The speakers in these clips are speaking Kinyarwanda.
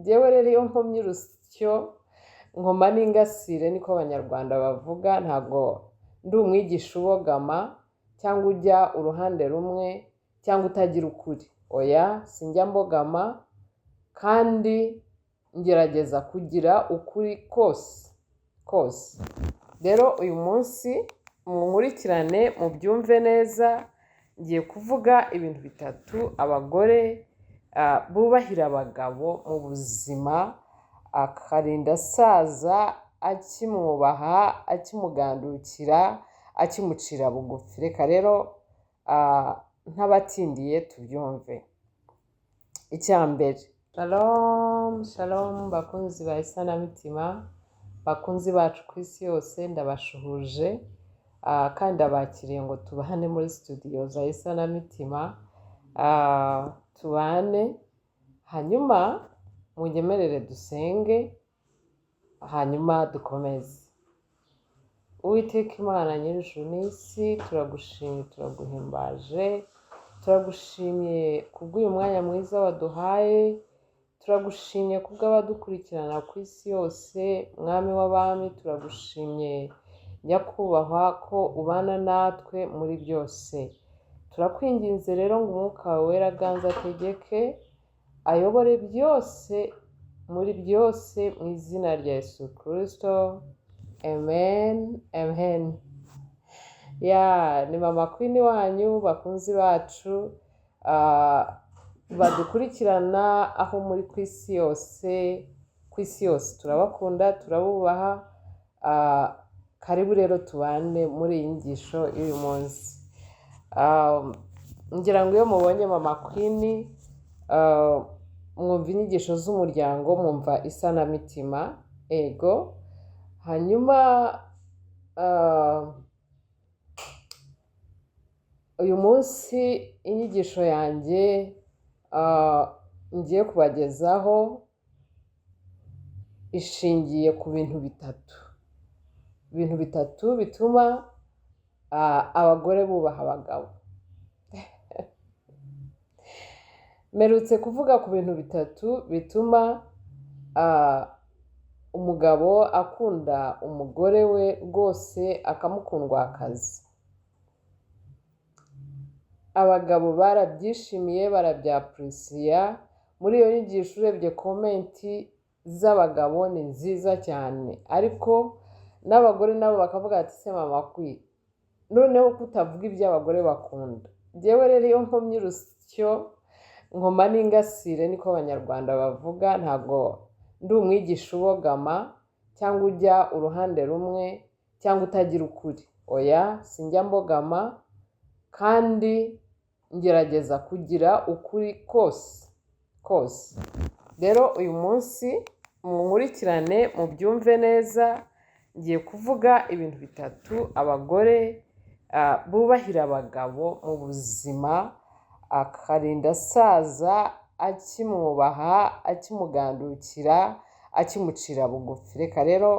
Njyewe rero iyo nkomye urusyo nkoma n'ingasire niko abanyarwanda bavuga, ntabwo ndi umwigisha ubogama cyangwa ujya uruhande rumwe cyangwa utagira ukuri. Oya, sinjya mbogama kandi ngerageza kugira ukuri kose. Rero uyu munsi munkurikirane mubyumve neza, ngiye kuvuga ibintu bitatu abagore bubahira abagabo mu buzima, akarinda asaza akimwubaha, akimugandukira, akimucira bugufi. Reka rero ntabatindiye tubyumve. Icya mbere, shalom bakunzi ba isanamitima, bakunzi bacu ku isi yose, ndabashuhuje kandi abakiriye ngo tubane muri studio za isanamitima, tubane, hanyuma munyemerere dusenge, hanyuma dukomeze. Uwiteka Imana nyir'ijuru n'isi, turagushimye, turaguhimbaje, turagushimye kubw'uyu mwanya mwiza waduhaye, turagushimye kubw'abadukurikirana ku isi yose, mwami w'abami, turagushimye nyakubahwa ko ubana natwe muri byose. Turakwinginze rero ngo umwuka wawe wera aganze ategeke, ayobore byose muri byose mu izina rya Yesu Kristo, amen, amen. Ni mama Queen wanyu, bakunzi bacu badukurikirana aho muri ku isi yose, turabakunda, turabubaha. Karibu rero tubane muri iyi nyigisho y'uyu munsi. Ngira ngo iyo mubonye mama Queen mwumva inyigisho z'umuryango, mwumva isanamitima, ego. Hanyuma uyu munsi inyigisho yanjye ngiye kubagezaho ishingiye ku bintu bitatu bituma abagore bubaha abagabo. Mperutse kuvuga ku bintu bitatu bituma umugabo akunda umugore we rwose, akamukundwakaza. Abagabo barabyishimiye, barabyapurisiya. Muri iyo nyigisho urebye komenti z'abagabo ni nziza cyane, ariko n'abagore nabo bakavuga ati se mama Queen, noneho kutavuga ibyo abagore bakunda. Njyewe rero iyo nkomye urusyo nkoma n'ingasire niko abanyarwanda bavuga, ntabwo ndi umwigisha ubogama cyangwa ujya uruhande rumwe cyangwa utagira ukuri. Oya, sinjya mbogama kandi ngerageza kugira ukuri kose. Rero uyu munsi munkurikirane mubyumve neza, ngiye kuvuga ibintu bitatu abagore bubahira abagabo mu buzima, akarinda asaza akimwubaha, akimugandukira, akimucira bugufi. Reka rero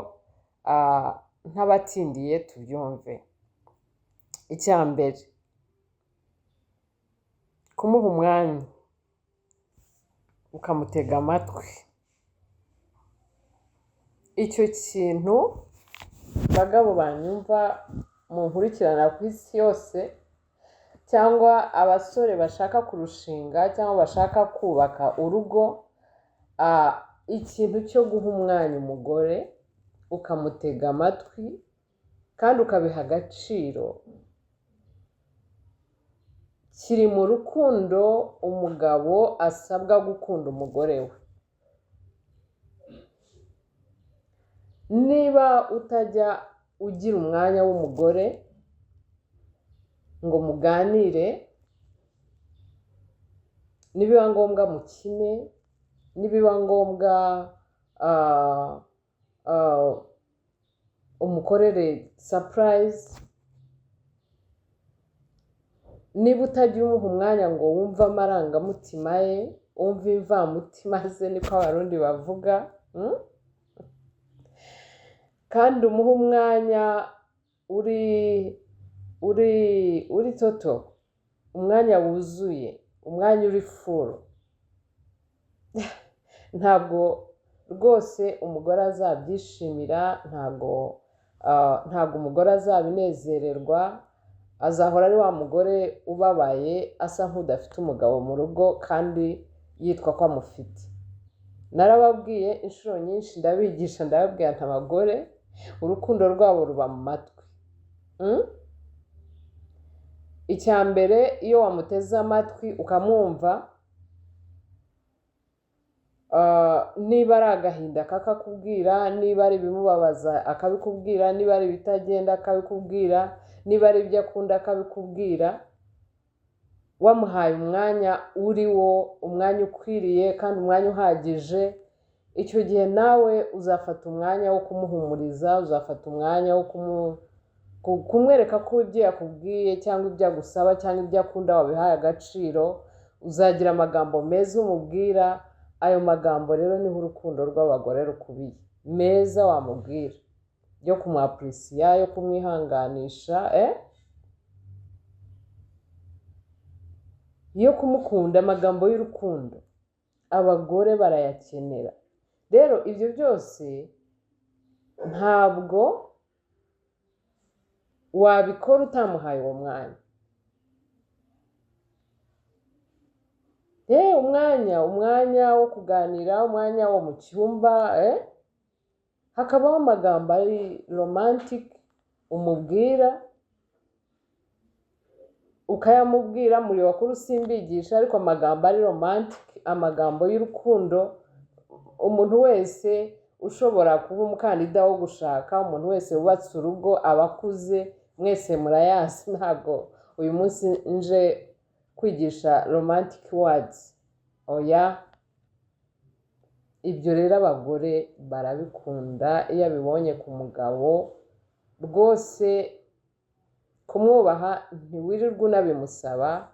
ntabatindiye tubyumve. Icya mbere, kumuha umwanya ukamutega amatwi. Icyo kintu bagabo banyumva munkurikirana ku isi yose, cyangwa abasore bashaka kurushinga cyangwa bashaka kubaka urugo, ikintu cyo guha umwanya umugore ukamutega amatwi kandi ukabiha agaciro kiri mu rukundo umugabo asabwa gukunda umugore we. Niba utajya ugira umwanya w'umugore ngo muganire, nibiba ngombwa mukine, nibiba ngombwa umukorere surprise, niba utajya umuha umwanya ngo wumve amarangamutima ye, wumve imvamutima ze, niko abarundi bavuga, kandi umuha umwanya uri toto, umwanya wuzuye, umwanya uri full, ntabwo rwose umugore azabyishimira, ntabwo umugore azabinezererwa, azahora ari wa mugore ubabaye asa nk'udafite umugabo mu rugo kandi yitwa ko amufite. Narababwiye inshuro nyinshi, ndabigisha, ndababwira nti abagore urukundo rwabo ruba mu matwi. Icya mbere, iyo wamuteze amatwi ukamwumva, niba ari agahinda kakakubwira, niba ari ibimubabaza akabikubwira, niba ari ibitagenda akabikubwira, niba ari ibyo akunda akabikubwira, wamuhaye umwanya uri wo, umwanya ukwiriye kandi umwanya uhagije, icyo gihe nawe uzafata umwanya wo kumuhumuriza, uzafata umwanya wo kumwereka ko ibyo yakubwiye cyangwa ibyo agusaba cyangwa ibyo akunda wabihaye agaciro, uzagira amagambo meza umubwira. Ayo magambo rero niho urukundo rw'abagore rukubiye, meza wamubwira, yo kumwapurisiya, yo kumwihanganisha, yo kumukunda. Amagambo y'urukundo abagore barayakenera. Rero ibyo byose ntabwo wabikora utamuhaye uwo mwanya. Umwanya wo kuganira, umwanya wo mu cyumba, hakabaho amagambo ari romantic umubwira, ukayamubwira. Muri bakuru simbigisha, ariko amagambo ari romantic, amagambo y'urukundo, umuntu wese ushobora kuba umukandida wo gushaka, umuntu wese wubatse urugo, abakuze mwese murayazi. Ntabwo uyu munsi nje kwigisha romantic words, oya. Ibyo rero abagore barabikunda, iyo abibonye ku mugabo rwose kumwubaha ntiwirirwa unabimusaba,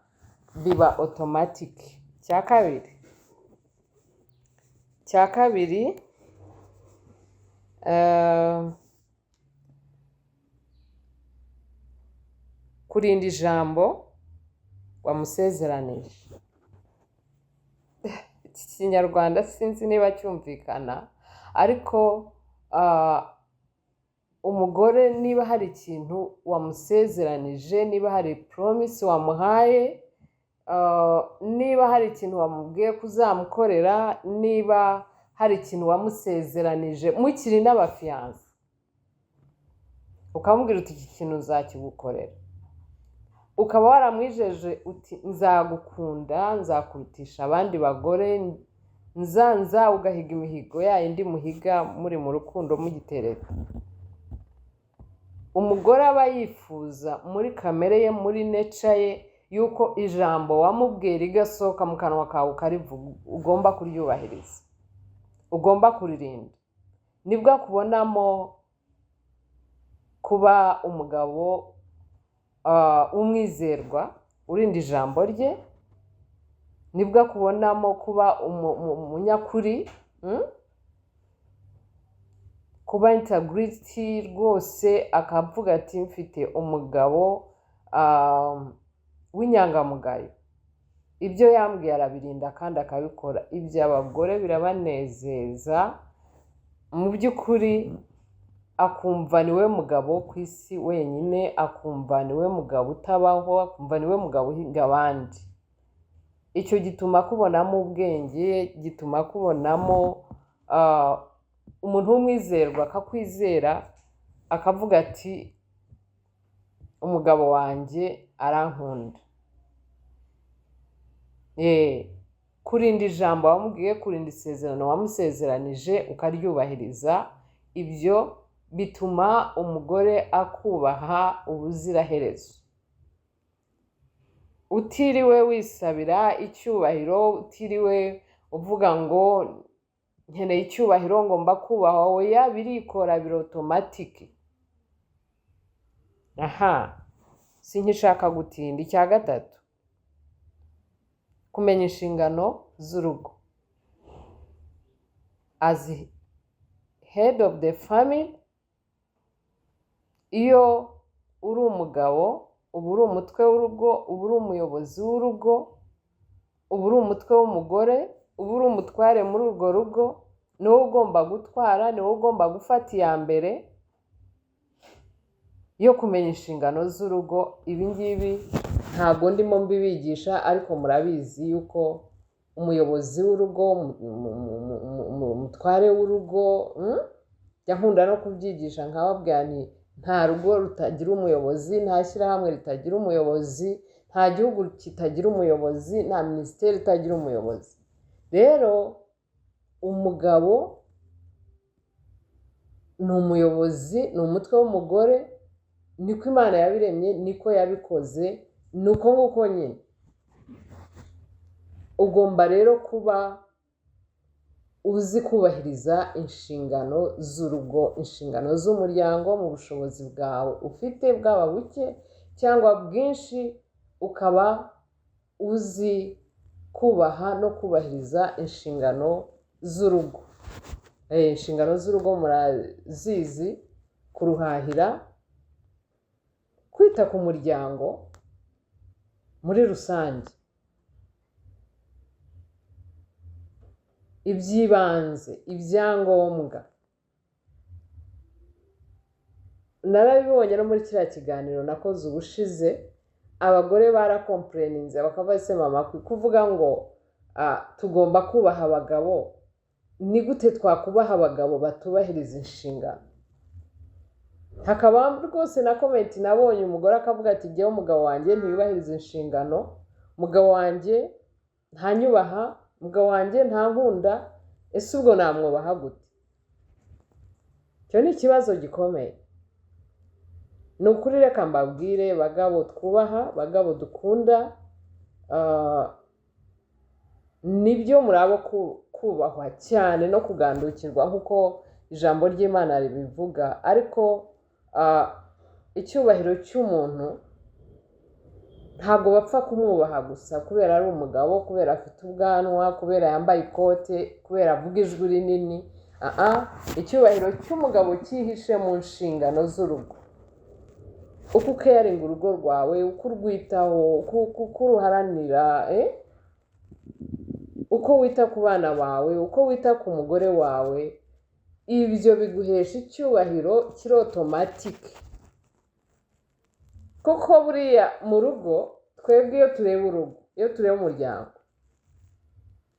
biba automatic. Cya kabiri, kurinda ijambo wamusezeranije. Iki Kinyarwanda sinzi niba cyumvikana, ariko umugore niba hari ikintu wamusezeranije, niba hari promise wamuhaye, niba hari ikintu wamubwiye kuzamukorera, niba hari ikintu wamusezeranije mukiri n'abafiyanse, ukamubwira uti iki kintu uzakigukorera, ukaba waramwijeje uti nzagukunda, nzakurutisha abandi bagore, ugahiga imihigo yayindi muhiga muri mu rukundo mugiterera. Umugore aba yifuza muri kamere ye, muri nature ye, yuko ijambo wamubwiye rigasohoka mu kanwa kawe ukarivuga, ugomba kuryubahiriza, ugomba kuririnda. Nibwo akubonamo kuba umugabo umwizerwa, urinda ijambo rye. Nibwo akubonamo kuba umunyakuri, kuba integrity rwose, akavuga ati mfite umugabo w'inyangamugayo, ibyo yambwiye arabirinda kandi akabikora. Ibyo abagore birabanezeza mu by'ukuri, akumva niwe mugabo ku isi wenyine, akumva niwe mugabo utabaho, akumva niwe mugabo uhiga abandi. Icyo gituma akubonamo ubwenge, gituma akubonamo umuntu w'umwizerwa, akakwizera, akavuga ati umugabo wanjye arankunda. Kurinda ijambo wamubwiye, kurinda isezerano wamusezeranije ukaryubahiriza, ibyo bituma umugore akubaha ubuziraherezo, utiriwe wisabira icyubahiro, utiriwe uvuga ngo nkeneye icyubahiro, ngomba kubahwa. Oya, birikora, biri automatic. sinkishaka gutinda. Icya gatatu, kumenya inshingano z'urugo. As head of the family, iyo uri umugabo uba uri umutwe w'urugo, uba uri umuyobozi w'urugo, uba uri umutwe w'umugore, uba uri umutware muri urwo rugo, ni wowe ugomba gutwara, ni wowe ugomba gufata iya mbere yo kumenya inshingano z'urugo. Ibi ngibi ntabwo ndimo mbibigisha, ariko murabizi yuko umuyobozi w'urugo, umutware w'urugo, jya nkunda no kubyigisha nkababwira nti nta rugo rutagira umuyobozi, nta shyirahamwe ritagira umuyobozi, nta gihugu kitagira umuyobozi, nta minisiteri itagira umuyobozi. Rero umugabo ni umuyobozi, ni umutwe w'umugore, niko Imana yabiremye, niko yabikoze, ni uko nguko nyine. Ugomba rero kuba uzi kubahiriza inshingano z'urugo, inshingano z'umuryango mu bushobozi bwawe ufite, bwaba buke cyangwa bwinshi, ukaba uzi kubaha no kubahiriza inshingano z'urugo. Inshingano z'urugo murazizi: kuruhahira, kwita ku muryango muri rusange, iby'ibanze, ibyangombwa. Narabibonye no muri kiriya kiganiro nakoze ubushize, abagore barakompureninze bakavuga se mama, kuvuga ngo tugomba kubaha abagabo, ni gute twakubaha abagabo batubahiriza inshingano? Hakaba rwose na komenti nabonye, umugore akavuga ati jyewe umugabo wanjye ntiyubahiriza inshingano, umugabo wanjye ntanyubaha, umugabo wanjye nta nkunda. Ese ubwo namwubaha gute? Icyo ni ikibazo gikomeye. Ni ukuri, reka mbabwire bagabo twubaha, bagabo dukunda, nibyo murabo kubahwa cyane no kugandukirwa nk'uko ijambo ry'Imana ribivuga, ariko icyubahiro cy'umuntu ntabwo bapfa kumwubaha gusa kubera ari umugabo, kubera afite ubwanwa, kubera yambaye ikote, kubera avuga ijwi rinini. Icyubahiro cy'umugabo cyihishe mu nshingano z'urugo. Uko ukeyaringa urugo rwawe, uko urwitaho, uko uruharanira, uko wita ku bana bawe, uko wita ku mugore wawe, ibyo biguhesha icyubahiro kiri otomatike. Kuko buriya mu rugo, twebwe iyo tureba urugo, iyo tureba umuryango,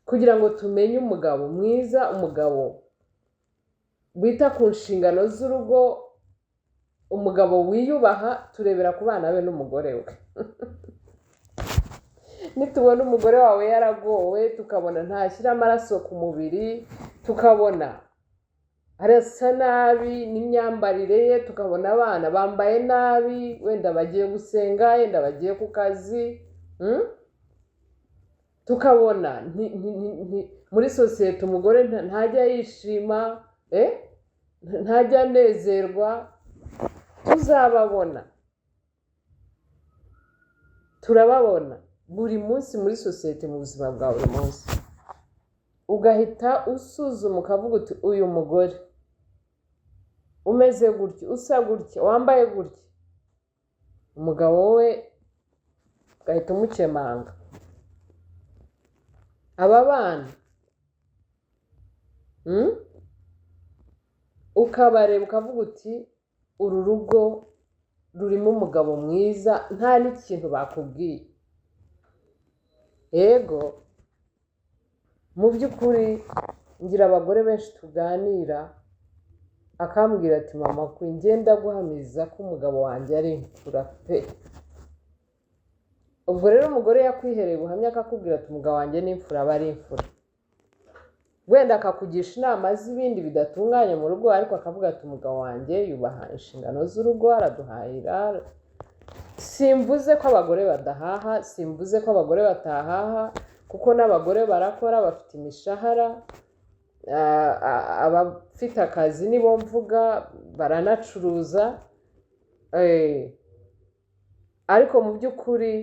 kugira ngo tumenye umugabo mwiza, umugabo wita ku nshingano z'urugo, umugabo wiyubaha, turebera ku bana be n'umugore we. Nitubona umugore wawe yaragowe, tukabona ntashyira amaraso ku mubiri, tukabona arasa nabi n'imyambarire ye, tukabona abana bambaye nabi, wenda bagiye gusenga, wenda bagiye ku kazi, tukabona muri sosiyete umugore ntajya yishima, ntajya anezerwa, tuzababona, turababona buri munsi muri sosiyete, mu buzima bwa buri munsi. Ugahita usuzuma ukavuga uti uyu mugore umeze gutya, usa gutya, wambaye gutya, umugabo we ugahita umukemanga. Aba bana ukabareba ukavuga uti uru rugo rurimo umugabo mwiza, nta n'ikintu bakubwiye. Yego, mu by'ukuri ngira abagore benshi tuganira, akambwira ati mama, ngenda guhamiriza ko umugabo wanjye ari imfura pe. Ubwo rero umugore yakwihereye ubuhamya akakubwira ati umugabo wanjye ni imfura, aba ari imfura. Wenda akakugisha inama z'ibindi bidatunganye mu rugo, ariko akavuga ati umugabo wanjye yubaha inshingano z'urugo, araduhahira. Simvuze ko abagore badahaha, simvuze ko abagore batahaha, kuko n'abagore barakora, bafite imishahara, abafite akazi nibo mvuga, baranacuruza. Ariko mu by'ukuri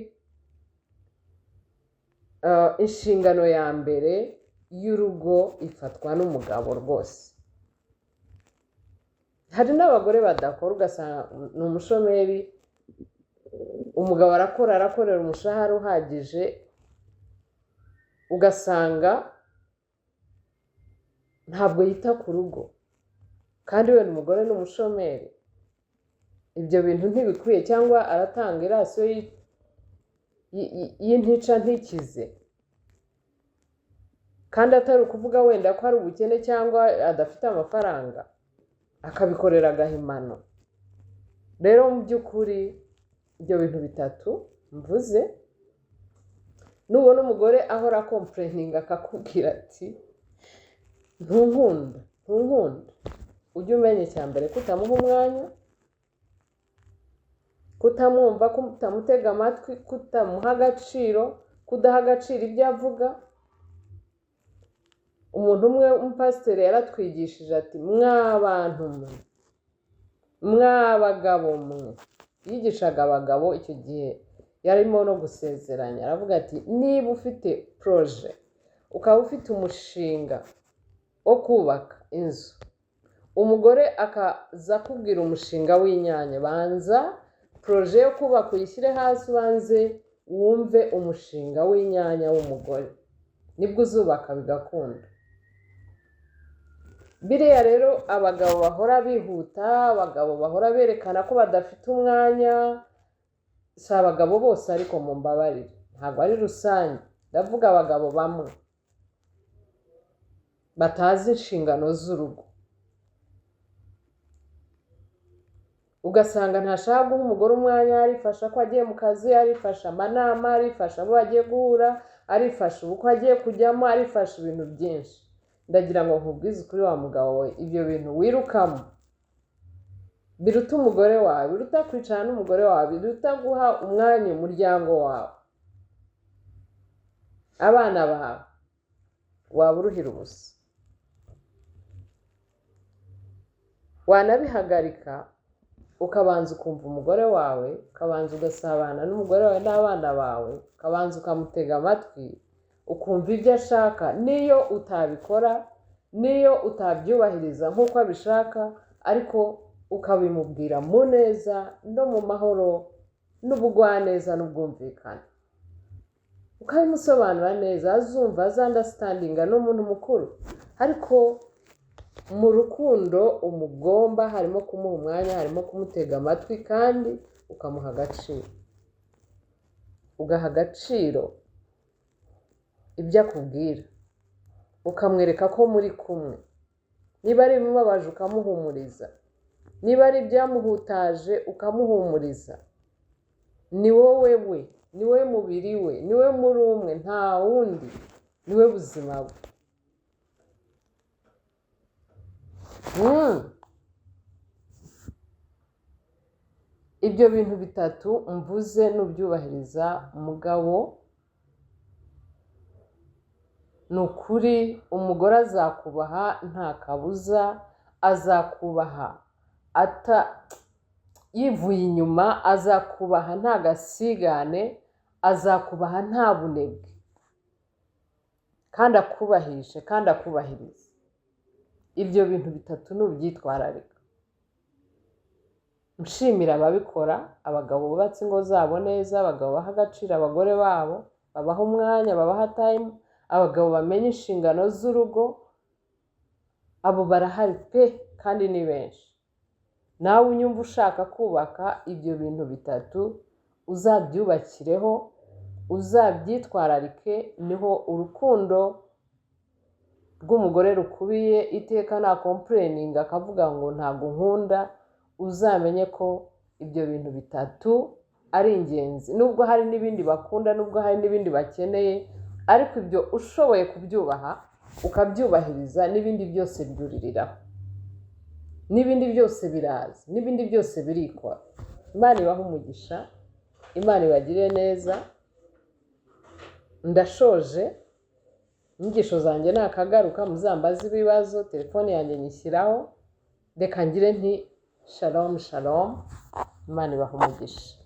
inshingano ya mbere y'urugo ifatwa n'umugabo rwose. Hari n'abagore badakora, ugasanga ni umushomeri, umugabo arakorera umushahara uhagije, ugasanga ntabwo yita ku rugo kandi we ni umugore n'umushomeri. Ibyo bintu ntibikwiye. Cyangwa aratanga irasiyo y'intica ntikize, kandi atari ukuvuga wenda ko ari ubukene cyangwa adafite amafaranga, akabikorera agahimano. Rero mu by'ukuri ibyo bintu bitatu mvuze, nubona umugore ahora akompureninga akakubwira ati ntunkunda, ujye umenya icya mbere kutamuha umwanya, kutamwumva, kutamutega amatwi, kutamuha agaciro, kudaha agaciro ibyo avuga. Umuntu umwe umupasiteri yaratwigishije ati mw'abantu mwe, mw'abagabo mwe. Yigishaga abagabo icyo gihe yarimo no gusezeranya, aravuga ati niba ufite poroje, ukaba ufite umushinga wo kubaka inzu, umugore akaza akubwira umushinga w'inyanya, banza poroje yo kubaka uyishyire hasi, ubanze wumve umushinga w'inyanya w'umugore, nibwo uzubaka bigakunda. Biriya rero abagabo bahora bihuta, abagabo bahora berekana ko badafite umwanya, si abagabo bose ariko mumbabarire, ntabwo ari rusange, ndavuga abagabo bamwe batazi inshingano z'urugo. Ugasanga ntashaka guha umugore umwanya, arifasha ko agiye mu kazi, arifasha amanama, arifasha abo bagiye guhura, arifasha ubukwe agiye kujyamo, arifasha ibintu byinshi. Ndagira ngo nkubwize kuri wa mugabo we, ibyo bintu wirukamo biruta umugore wawe, biruta kwicara n'umugore wawe, biruta guha umwanya umuryango wawe, abana bawe, waba uruhira ubusa. Wanabihagarika ukabanza ukumva umugore wawe, ukabanza ugasabana n'umugore wawe n'abana bawe, ukabanza ukamutega amatwi, ukumva ibyo ashaka. Niyo utabikora, niyo utabyubahiriza nk'uko abishaka, ariko ukabimubwira mu neza no mu mahoro n'ubugwaneza n'ubwumvikane, ukabimusobanura neza, azumva, azandastandinga n'umuntu mukuru. Ariko mu rukundo umugomba harimo kumuha umwanya, harimo kumutega amatwi, kandi ukamuha agaciro, ugaha agaciro ibyo akubwira, ukamwereka ko muri kumwe. Niba ari ibimubabaje ukamuhumuriza, niba ari ibyamuhutaje ukamuhumuriza. Ni wowe we, ni we mubiri we, ni we muri umwe, nta wundi, ni we buzima bwe. Ibyo bintu bitatu mvuze nubyubahiriza, umugabo ni ukuri umugore azakubaha nta kabuza, azakubaha yivuye inyuma, azakubaha nta gasigane, azakubaha nta bunebwe, kandi akubahishe kandi akubahiriza. Ibyo bintu bitatu nubyitwararika. Nshimira ababikora, abagabo bubatse ingo zabo neza, abagabo baha agaciro abagore babo, babaha umwanya, babaha time, abagabo bamenya inshingano z'urugo. Abo barahari pe, kandi ni benshi. Nawe unyumva ushaka kubaka ibyo bintu bitatu, uzabyubakireho, uzabyitwararike, niho urukundo rw'umugore rukubiye. Iteka nta complaining akavuga ngo ntabwo nkunda. Uzamenye ko ibyo bintu bitatu ari ingenzi, nubwo hari n'ibindi bakunda, nubwo hari n'ibindi bakeneye, ariko ibyo ushoboye kubyubaha ukabyubahiriza, n'ibindi byose byuririraho, n'ibindi byose biraza, n'ibindi byose birikora. Imana ibahe umugisha, Imana ibagire neza. Ndashoje, inyigisho zanjye nakagaruka muzambaze ibibazo, telefone yanjye nyishyiraho. Reka ngire nti shalom shalom, Imana ibahe umugisha.